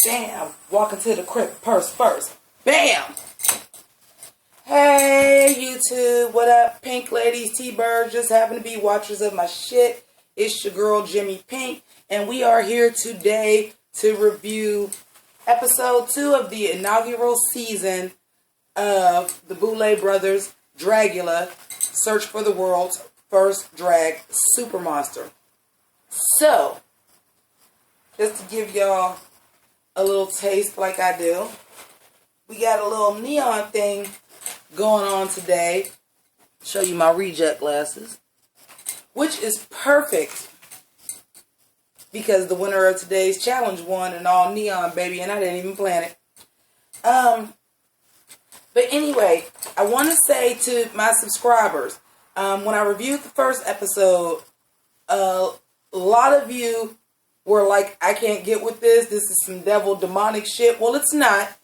Bam! Walking to the crib, purse first. Bam! Hey YouTube, what up? Pink ladies, T-Birds, just happen to be watchers of my shit. It's your girl Jimmi Pynk, and we are here today to review episode 2 of the inaugural season of the Boulet Brothers, Dragula, Search for the World's First Drag Super Monster. So, just to give y'all a little taste like I do, we got a little neon thing going on today. Show you my reject glasses, which is perfect because the winner of today's challenge won an all neon, baby, and I didn't even plan it. But anyway, I want to say to my subscribers, when I reviewed the first episode, a lot of you were like, I can't get with this. This is some devil demonic shit. Well, it's not.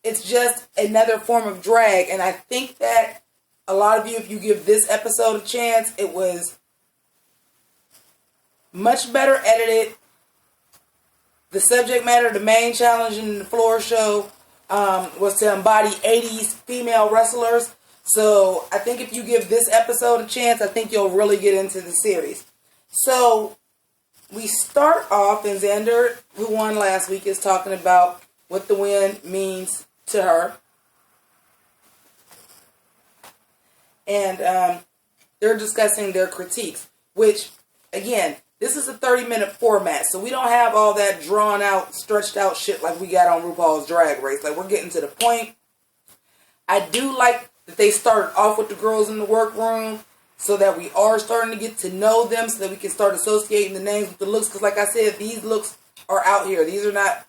It's just another form of drag. And I think that a lot of you, if you give this episode a chance, it was much better edited. The subject matter, the main challenge in the floor show, was to embody 80s female wrestlers. So I think if you give this episode a chance, I think you'll really get into the series. So we start off, and Xander, who won last week, is talking about what the win means to her. And they're discussing their critiques, which, again, this is a 30-minute format, so we don't have all that drawn-out, stretched-out shit like we got on RuPaul's Drag Race. Like, we're getting to the point. I do like that they started off with the girls in the workroom so that we are starting to get to know them, so that we can start associating the names with the looks. Because like I said, these looks are out here. These are not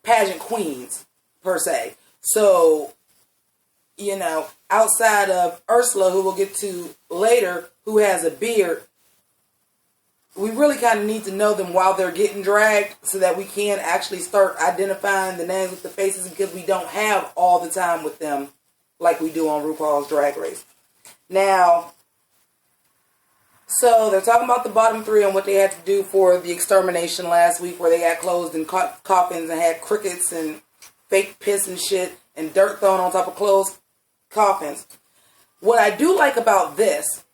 pageant queens, per se. So, you know, outside of Ursula, who we'll get to later, who has a beard, we really kind of need to know them while they're getting dragged so that we can actually start identifying the names with the faces, because we don't have all the time with them like we do on RuPaul's Drag Race. Now, so they're talking about the bottom three and what they had to do for the extermination last week, where they got closed in coffins and had crickets and fake piss and shit and dirt thrown on top of closed coffins. What I do like about this,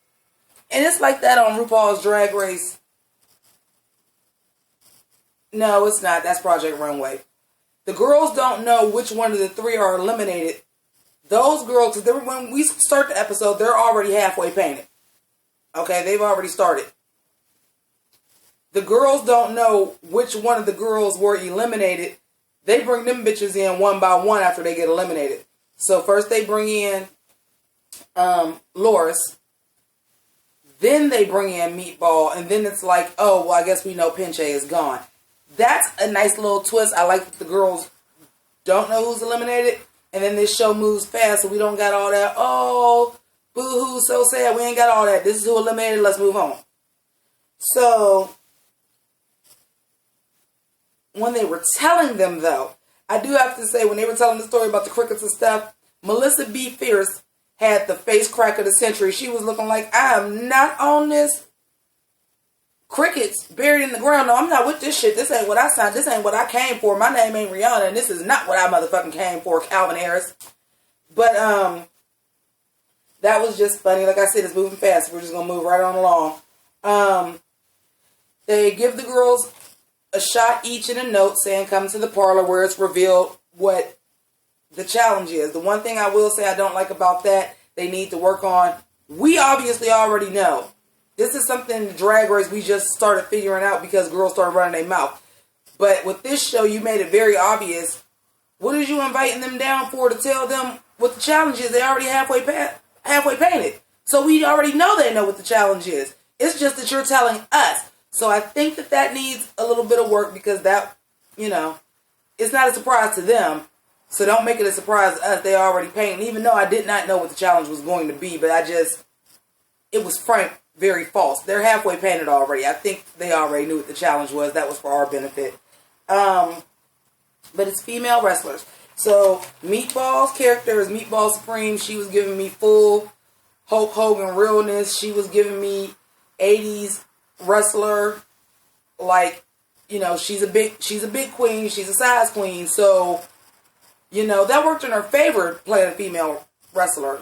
and it's like that on RuPaul's Drag Race. No, it's not. That's Project Runway. The girls don't know which one of the three are eliminated. Those girls, because when we start the episode, they're already halfway painted. Okay, they've already started. The girls don't know which one of the girls were eliminated. They bring them bitches in one by one after they get eliminated. So first they bring in Loris. Then they bring in Meatball. And then it's like, oh, well, I guess we know Pinche is gone. That's a nice little twist. I like that the girls don't know who's eliminated. And then this show moves fast, so we don't got all that, oh, boo-hoo, so sad. We ain't got all that. This is who eliminated. Let's move on. So, when they were telling them, though, I do have to say, when they were telling the story about the crickets and stuff, Melissa B. Fierce had the face crack of the century. She was looking like, I am not on this. Crickets buried in the ground. No, I'm not with this shit. This ain't what I signed. This ain't what I came for. My name ain't Rihanna, and this is not what I motherfucking came for, Calvin Harris. But, that was just funny. Like I said, it's moving fast. We're just going to move right on along. They give the girls a shot each in a note saying, come to the parlor, where it's revealed what the challenge is. The one thing I will say I don't like about that, they need to work on, we obviously already know. This is something in the Drag Race we just started figuring out because girls started running their mouth. But with this show, you made it very obvious. What is you inviting them down for, to tell them what the challenge is? They already halfway painted. So we already know they know what the challenge is. It's just that you're telling us. So I think that that needs a little bit of work, because that, you know, it's not a surprise to them. So don't make it a surprise to us. They already painted. Even though I did not know what the challenge was going to be, but it was very false. They're halfway painted already. I think they already knew what the challenge was. That was for our benefit. But it's female wrestlers. So Meatball's character is Meatball Supreme. She was giving me full Hulk Hogan realness. She was giving me 80s wrestler, like, she's a big queen. She's a size queen. So, that worked in her favor playing a female wrestler,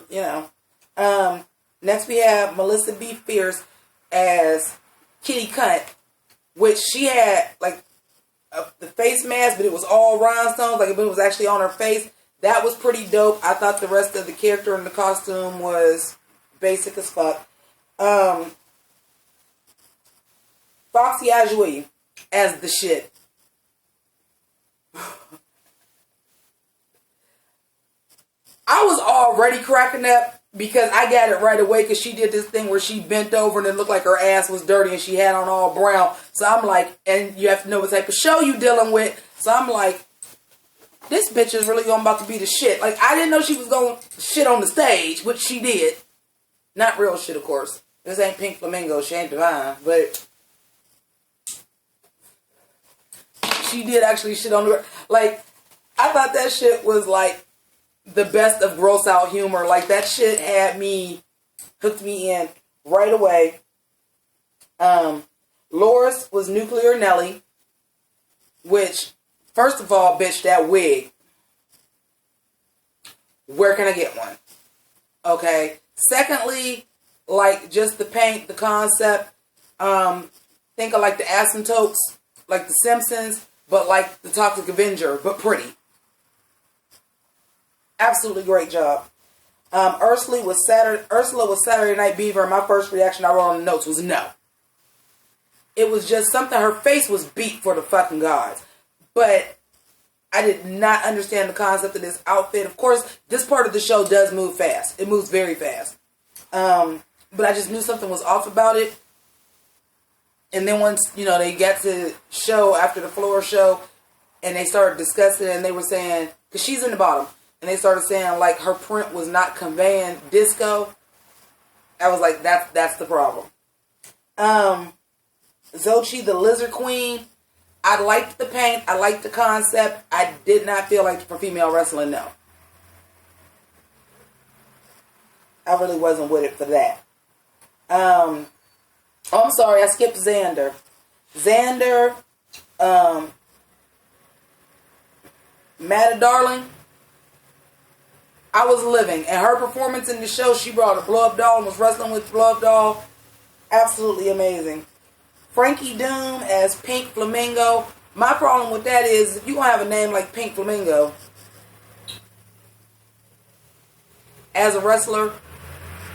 Next we have Melissa B. Fierce as Kitty Cunt, which she had like the face mask, but it was all rhinestones, like it was actually on her face. That was pretty dope. I thought the rest of the character and the costume was basic as fuck. Foxy Ajui as the shit. I was already cracking up because I got it right away because she did this thing where she bent over and it looked like her ass was dirty and she had on all brown. So I'm like, and you have to know what type of show you dealing with. So I'm like, this bitch is really about to be the shit. Like, I didn't know she was going to shit on the stage, which she did. Not real shit, of course. This ain't Pink Flamingo. She ain't divine. But she did actually shit on the... Like, I thought that shit was, like, the best of gross out humor. Like, that shit hooked me in right away. Loris was Nuclear Nelly, which, first of all, bitch, that wig. Where can I get one? Okay. Secondly, like, just the paint, the concept. Think of, like, the asymptotes, like the Simpsons, but like the Toxic Avenger, but pretty. Absolutely great job. Ursula was Saturday Night Beaver, and my first reaction I wrote on the notes was no. It was just something, her face was beat for the fucking gods. But I did not understand the concept of this outfit. Of course, this part of the show does move fast. It moves very fast. But I just knew something was off about it. And then once, they got to show after the floor show, and they started discussing it, and they were saying, because she's in the bottom, and they started saying, like, her print was not conveying disco. I was like, that's the problem. Xochitl, the Lizard Queen. I liked the paint. I liked the concept. I did not feel like for female wrestling, no. I really wasn't with it for that. Oh, I'm sorry. I skipped Xander. Matta Darling. I was living. And her performance in the show, she brought a blow-up doll and was wrestling with blow-up doll. Absolutely amazing. Frankie Doom as Pink Flamingo. My problem with that is, if you're going to have a name like Pink Flamingo as a wrestler,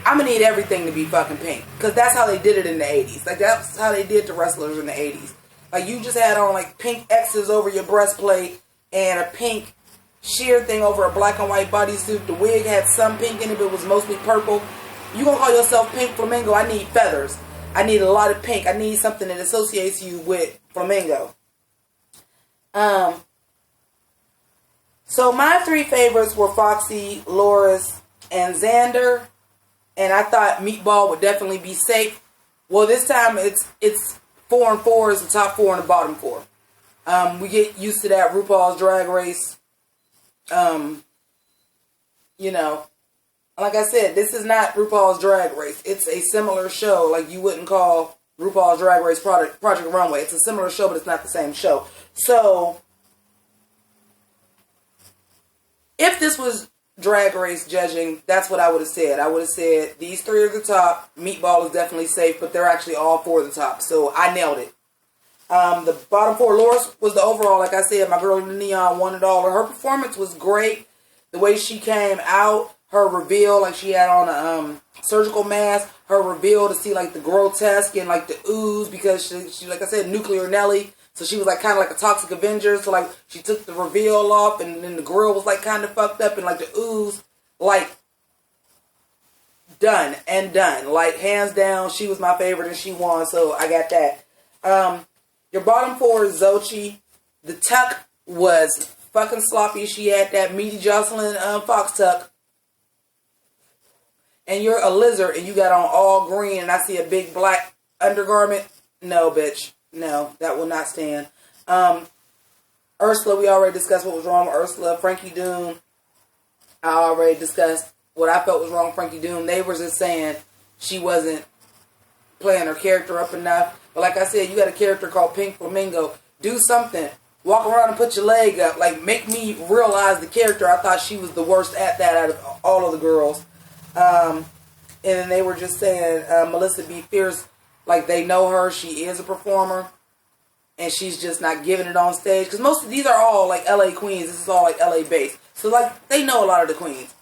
I'm going to need everything to be fucking pink. Because that's how they did it in the 80s. Like, that's how they did the wrestlers in the 80s. Like, you just had on, like, pink X's over your breastplate and a pink sheer thing over a black and white bodysuit. The wig had some pink in it, but it was mostly purple. You going to call yourself Pink Flamingo, I need feathers. I need a lot of pink. I need something that associates you with Flamingo. So my three favorites were Foxy, Loris, and Xander. And I thought Meatball would definitely be safe. Well, this time it's 4 and 4 is the top 4 and the bottom 4. We get used to that RuPaul's Drag Race. Like I said, this is not RuPaul's Drag Race. It's a similar show. Like, you wouldn't call RuPaul's Drag Race Project Runway. It's a similar show, but it's not the same show. So, if this was Drag Race judging, that's what I would have said. I would have said, these three are the top. Meatball is definitely safe, but they're actually all 4 of the top. So, I nailed it. The bottom 4, Loris was the overall. Like I said, my girl in the neon won it all. Her performance was great. The way she came out, her reveal, like she had on a surgical mask, her reveal to see like the grotesque and like the ooze, because she like I said, Nuclear Nelly. So she was like kind of like a Toxic Avenger. So like she took the reveal off, and then the grill was like kind of fucked up, and like the ooze, like done. Like hands down, she was my favorite and she won. So I got that. Your bottom 4 is Xochitl. The tuck was fucking sloppy. She had that meaty Jocelyn fox tuck. And you're a lizard and you got on all green and I see a big black undergarment. No, bitch. No, that will not stand. Ursula, we already discussed what was wrong with Ursula. Frankie Doom, I already discussed what I felt was wrong with Frankie Doom. They were just saying she wasn't playing her character up enough. But like I said, you got a character called Pink Flamingo. Do something. Walk around and put your leg up. Like, make me realize the character. I thought she was the worst at that out of all of the girls. And then they were just saying, Melissa B. Fierce, like, they know her. She is a performer. And she's just not giving it on stage. Because most of these are all, like, L.A. queens. This is all, like, L.A. based. So, like, they know a lot of the queens.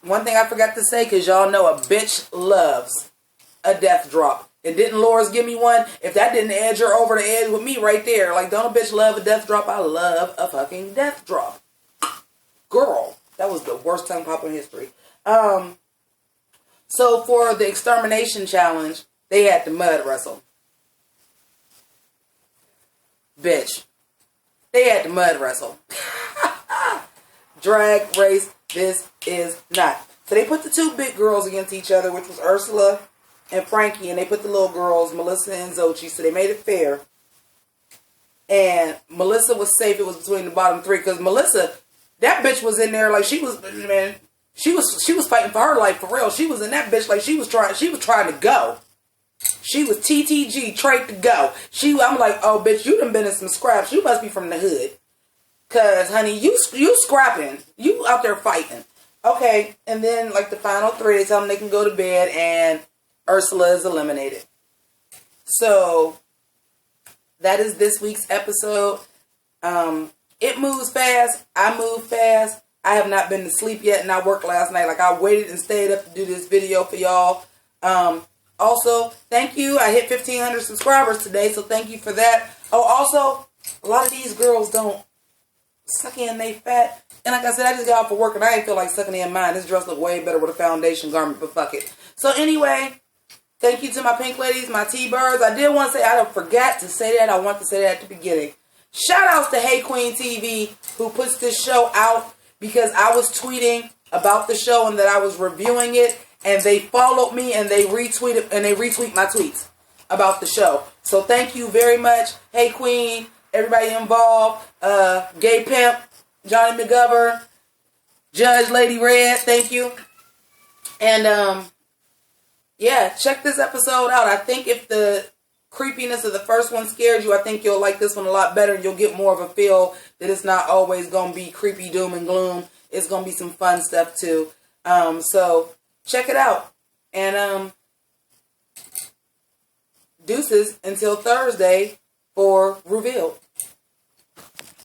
One thing I forgot to say, because y'all know a bitch loves a death drop. And didn't Laura's give me one? If that didn't edge her over the edge with me right there. Like, don't a bitch love a death drop? I love a fucking death drop. Girl, that was the worst tongue pop in history. So for the extermination challenge, they had to mud wrestle. Bitch. They had to mud wrestle. Drag race, this is not. So they put the two big girls against each other, which was Ursula and Frankie, and they put the little girls, Melissa and Xochitl, so they made it fair. And Melissa was safe. It was between the bottom three, because Melissa, that bitch was in there like she was, man, she was fighting for her life for real. She was in that bitch like she was trying to go. She was TTG, trade to go. I'm like, oh bitch, you done been in some scraps. You must be from the hood. Cause honey, you scrapping. You out there fighting. Okay, and then like the final three, they tell them they can go to bed, and Ursula is eliminated. So that is this week's episode. It moves fast. I move fast. I have not been to sleep yet, and I worked last night. Like, I waited and stayed up to do this video for y'all. Also, thank you. I hit 1,500 subscribers today, so thank you for that. Oh, also, a lot of these girls don't suck in they fat. And like I said, I just got off for work, and I ain't feel like sucking in mine. This dress look way better with a foundation garment, but fuck it. So anyway, thank you to my pink ladies, my T-Birds. I did want to say, I forgot to say that. I want to say that at the beginning. Shout outs to Hey Queen TV, who puts this show out, because I was tweeting about the show and that I was reviewing it, and they followed me and they retweet my tweets about the show. So thank you very much. Hey Queen, everybody involved, Gay Pimp, Johnny McGovern, Judge Lady Red, thank you. And yeah, check this episode out. I think if the creepiness of the first one scared you, I think you'll like this one a lot better. You'll get more of a feel that it's not always going to be creepy doom and gloom. It's going to be some fun stuff too. So check it out. And deuces until Thursday for Revealed.